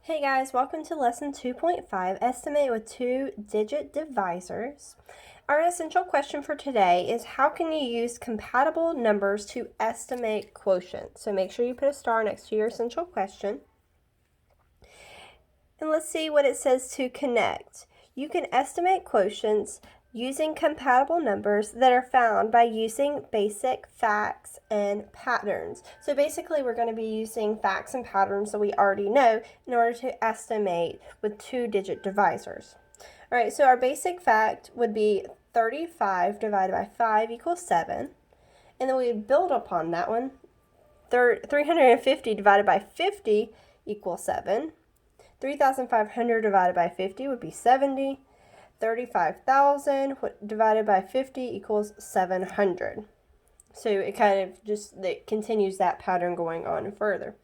Hey guys, welcome to lesson 2.5, estimate with two-digit divisors. Our essential question for today is how can you use compatible numbers to estimate quotient? So make sure you put a star next to your essential question. And let's see what it says to connect. You can estimate quotients using compatible numbers that are found by using basic facts and patterns. So basically we're going to be using facts and patterns that we already know in order to estimate with two-digit divisors. All right, so our basic fact would be 35 divided by 5 equals 7. And then we would build upon that one. 350 divided by 50 equals 7. 3,500 divided by 50 would be 70. 35,000 divided by 50 equals 700. So it continues that pattern going on further.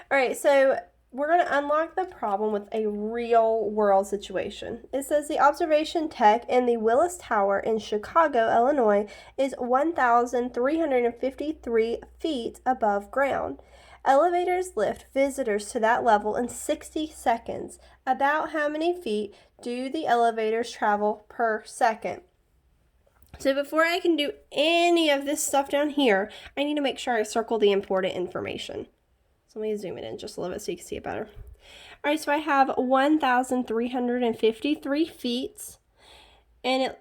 All right, so we're going to unlock the problem with a real world situation. It says the observation deck in the Willis Tower in Chicago, Illinois is 1,353 feet above ground. Elevators lift visitors to that level in 60 seconds. About how many feet do the elevators travel per second? So before I can do any of this stuff down here, I need to make sure I circle the important information. So let me zoom it in just a little bit so you can see it better. All right, so I have 1,353 feet, and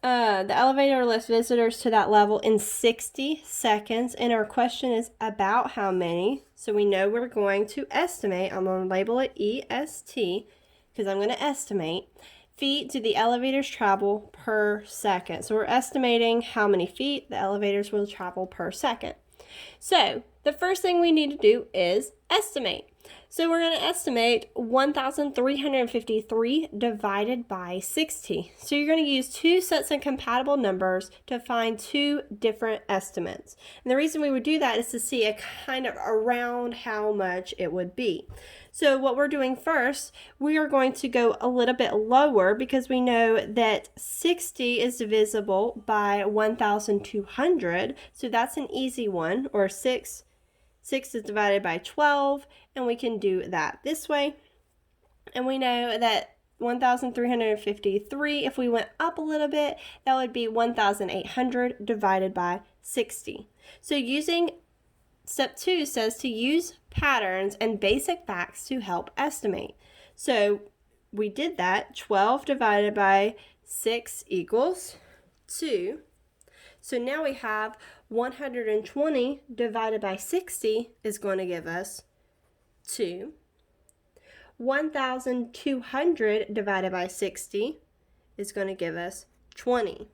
the elevator lifts visitors to that level in 60 seconds, and our question is about how many. So we know we're going to estimate. I'm going to label it EST because I'm going to estimate. Feet do the elevators travel per second. So we're estimating how many feet the elevators will travel per second. So the first thing we need to do is estimate. So we're going to estimate 1,353 divided by 60. So you're going to use two sets of compatible numbers to find two different estimates. And the reason we would do that is to see a kind of around how much it would be. So what we're doing first, we are going to go a little bit lower because we know that 60 is divisible by 1,200. So that's an easy one, or 6 is divided by 12, and we can do that this way. And we know that 1,353, if we went up a little bit, that would be 1,800 divided by 60. So using step 2 says to use patterns and basic facts to help estimate. So we did that. 12 divided by 6 equals 2. So now we have 120 divided by 60 is going to give us 2. 1,200 divided by 60 is going to give us 20.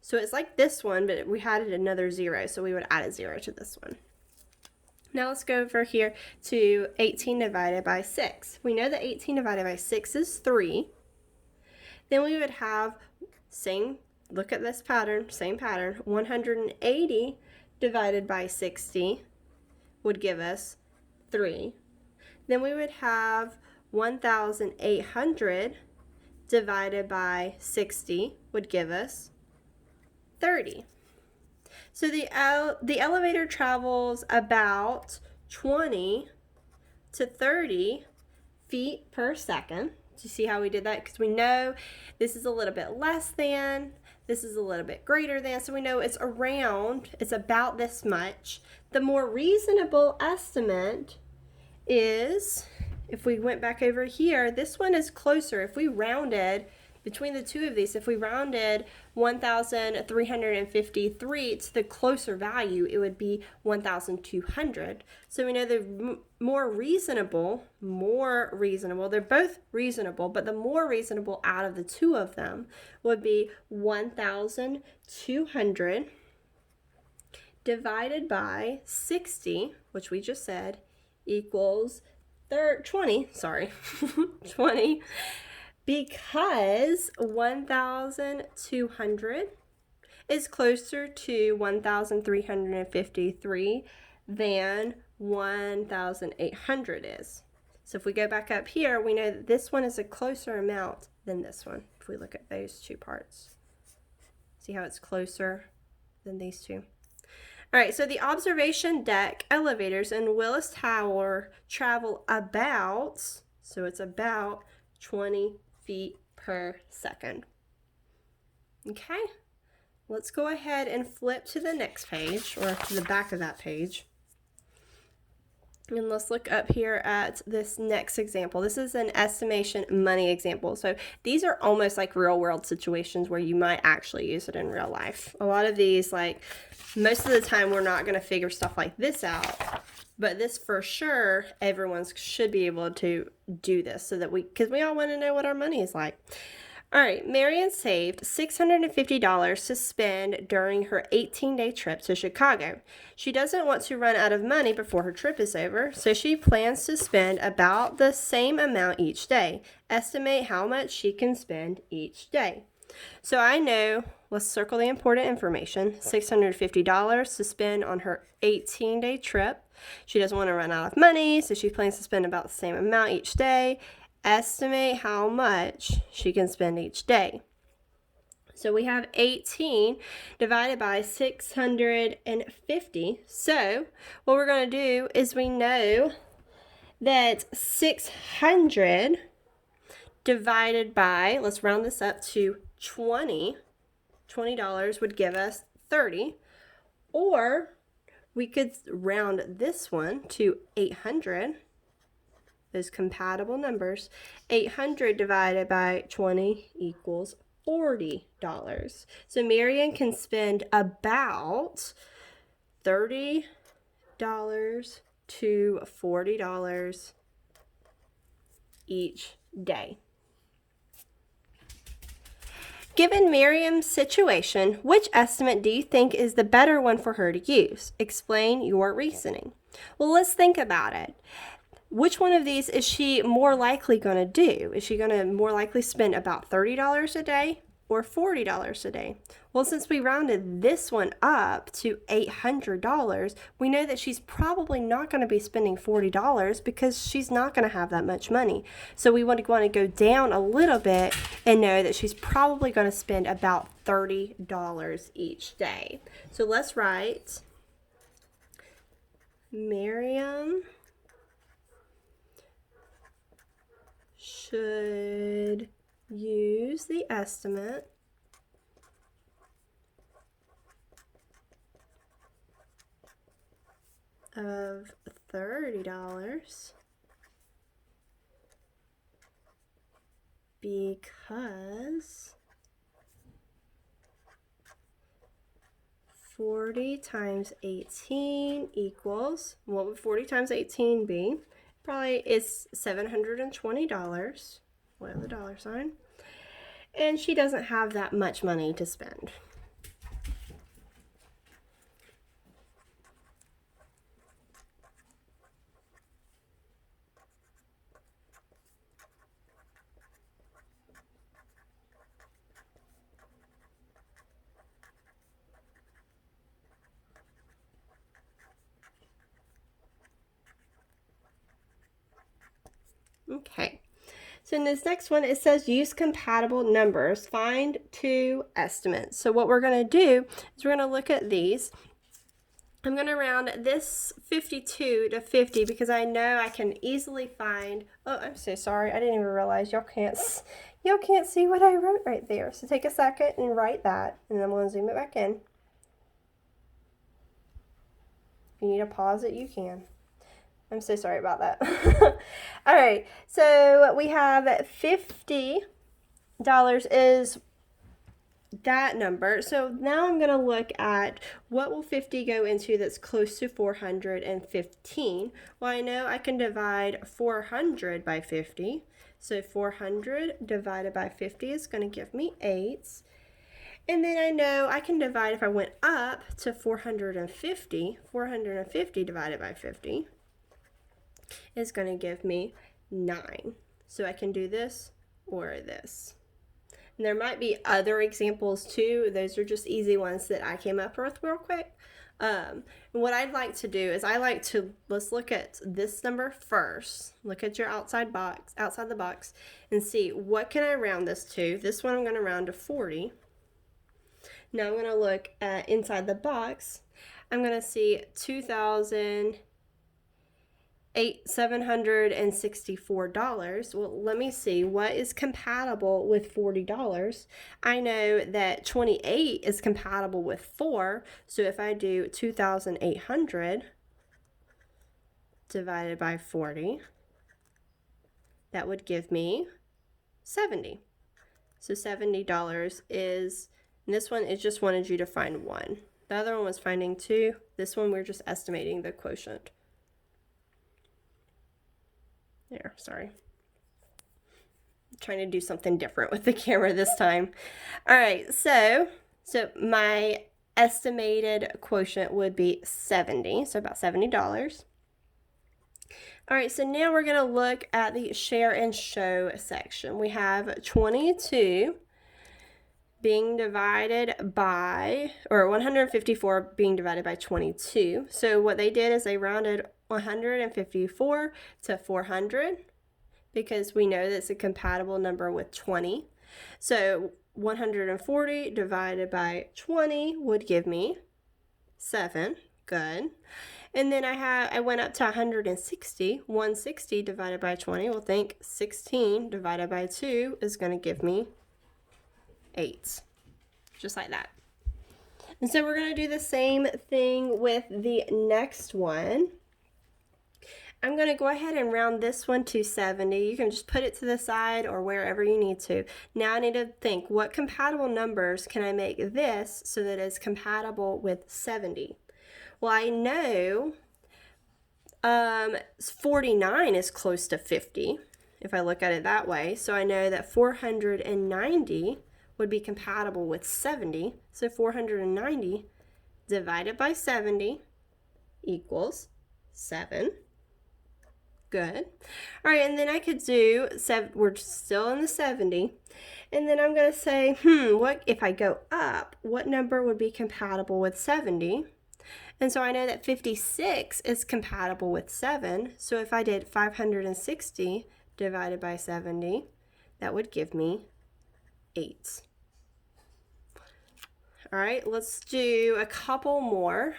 So it's like this one, but we had another 0, so we would add a 0 to this one. Now let's go over here to 18 divided by 6. We know that 18 divided by 6 is 3. Then we would have look at this pattern, same pattern. 180 divided by 60 would give us 3. Then we would have 1,800 divided by 60 would give us 30. So the elevator travels about 20 to 30 feet per second. Do you see how we did that? Because we know this is a little bit less than, this is a little bit greater than, so we know it's about this much. The more reasonable estimate is, if we went back over here, this one is closer. If we rounded between the two of these, if we rounded 1,353 to the closer value, it would be 1,200. So we know the more reasonable, they're both reasonable, but the more reasonable out of the two of them would be 1,200 divided by 60, which we just said, equals 20, 20. Because 1,200 is closer to 1,353 than 1,800 is. So if we go back up here, we know that this one is a closer amount than this one. If we look at those two parts, see how it's closer than these two. All right, so the observation deck elevators in Willis Tower travel about So it's about 20 feet per second. Okay, let's go ahead and flip to the next page, or to the back of that page. And let's look up here at this next example. This is an estimation money example. So these are almost like real world situations where you might actually use it in real life. A lot of these, like most of the time, we're not going to figure stuff like this out. But this for sure, everyone should be able to do this so that because we all want to know what our money is like. All right, Marion saved $650 to spend during her 18-day trip to Chicago. She doesn't want to run out of money before her trip is over, so she plans to spend about the same amount each day. Estimate how much she can spend each day. So I know, let's circle the important information, $650 to spend on her 18-day trip. She doesn't want to run out of money, so she plans to spend about the same amount each day. Estimate how much she can spend each day. So we have 18 divided by 650. So what we're going to do is we know that 600 divided by, let's round this up to $20 would give us 30. Or we could round this one to 800. Those compatible numbers. 800 divided by 20 equals $40. So Marion can spend about $30 to $40 each day. Given Miriam's situation, which estimate do you think is the better one for her to use? Explain your reasoning. Well, let's think about it. Which one of these is she more likely going to do? Is she going to more likely spend about $30 a day or $40 a day? Well, since we rounded this one up to $800, we know that she's probably not going to be spending $40 because she's not going to have that much money. So we want to go down a little bit and know that she's probably going to spend about $30 each day. So let's write Miriam should use the estimate of $30 because 40 times 18 equals, what would 40 times 18 be? Probably is $720, with the dollar sign, and she doesn't have that much money to spend. Okay, so in this next one, it says use compatible numbers. Find two estimates. So what we're going to do is we're going to look at these. I'm going to round this 52 to 50 because I know I can easily find, oh, I'm so sorry. I didn't even realize y'all can't see what I wrote right there. So take a second and write that, and then I'm going to zoom it back in. If you need to pause it, you can. I'm so sorry about that. All right, so we have $50 is that number. So now I'm going to look at what will 50 go into that's close to 415. Well, I know I can divide 400 by 50. So 400 divided by 50 is going to give me 8. And then I know I can divide, if I went up to 450, 450 divided by 50 is going to give me 9. So I can do this or this. And there might be other examples too. Those are just easy ones that I came up with real quick. And what I'd like to do is let's look at this number first. Look at your outside the box, and see what can I round this to. This one I'm going to round to 40. Now I'm going to look at inside the box. I'm going to see 2,000. $764. Well, let me see what is compatible with $40. I know that 28 is compatible with 4. So if I do 2,800 divided by 40, that would give me 70. So $70 is, and this one is just wanted you to find 1. The other one was finding 2. This one we're just estimating the quotient. There, sorry. I'm trying to do something different with the camera this time. All right, so my estimated quotient would be 70, so about $70. All right, so now we're going to look at the share and show section. We have 22 being divided by, or 154 being divided by 22. So what they did is they rounded 154 to 400 because we know that's a compatible number with 20. So 140 divided by 20 would give me 7. Good. And then I went up to 160. 160 divided by 20. Well, think 16 divided by 2 is going to give me 8. Just like that. And so we're going to do the same thing with the next one. I'm going to go ahead and round this one to 70. You can just put it to the side or wherever you need to. Now I need to think, what compatible numbers can I make this so that it's compatible with 70? Well, I know 49 is close to 50, if I look at it that way. So I know that 490 would be compatible with 70. So 490 divided by 70 equals 7. Good. All right, and then I could do, we're still in the 70. And then I'm going to say, what if I go up, what number would be compatible with 70? And so I know that 56 is compatible with 7. So if I did 560 divided by 70, that would give me 8. All right, let's do a couple more.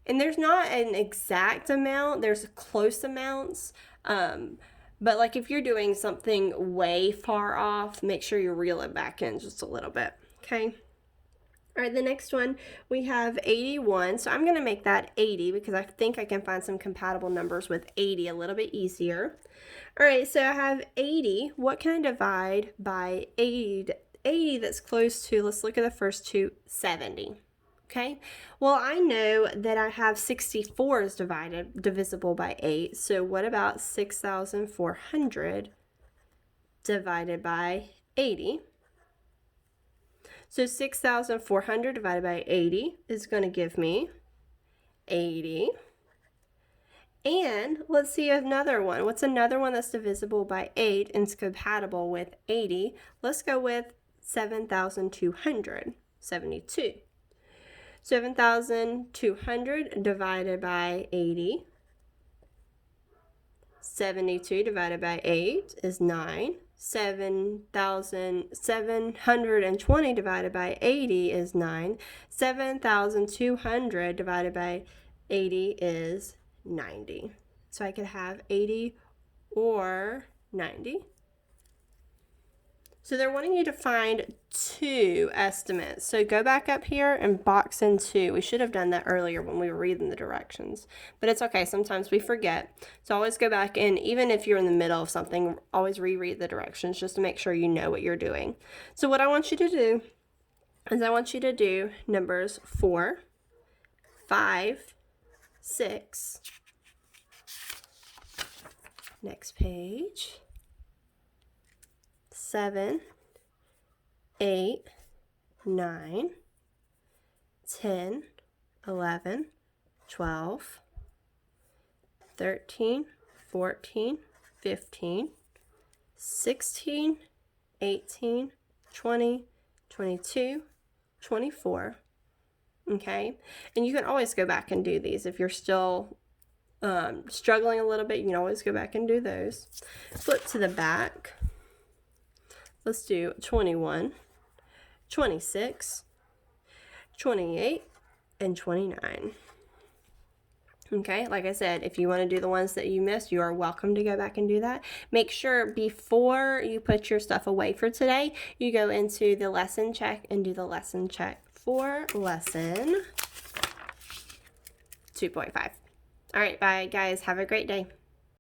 And there's not an exact amount, there's close amounts. But like if you're doing something way far off, make sure you reel it back in just a little bit, okay? All right, the next one, we have 81. So I'm going to make that 80 because I think I can find some compatible numbers with 80 a little bit easier. All right, so I have 80. What can I divide by 80? 80 that's close to, let's look at the first two, 70. Okay, well, I know that I have 64 is divisible by 8. So what about 6,400 divided by 80? So 6,400 divided by 80 is going to give me 80. And let's see another one. What's another one that's divisible by 8 and is compatible with 80? Let's go with 7,200, 72. 7,200 divided by 80. 72 divided by 8 is 9. 7,720 divided by 80 is 9. 7,200 divided by 80 is 90. So I could have 80 or 90. So they're wanting you to find 2 estimates. So go back up here and box in 2. We should have done that earlier when we were reading the directions. But it's okay. Sometimes we forget. So always go back and even if you're in the middle of something, always reread the directions just to make sure you know what you're doing. So what I want you to do is I want you to do numbers 4, 5, 6. Next page. 7, 8, 9, 10, 11, 12, 13, 14, 15, 16, 18, 20, 22, 24. Okay, and you can always go back and do these if you're still struggling a little bit. You can always go back and do those. Flip to the back. Let's do 21, 26, 28, and 29. Okay, like I said, if you want to do the ones that you missed, you are welcome to go back and do that. Make sure before you put your stuff away for today, you go into the lesson check and do the lesson check for lesson 2.5. All right, bye guys. Have a great day.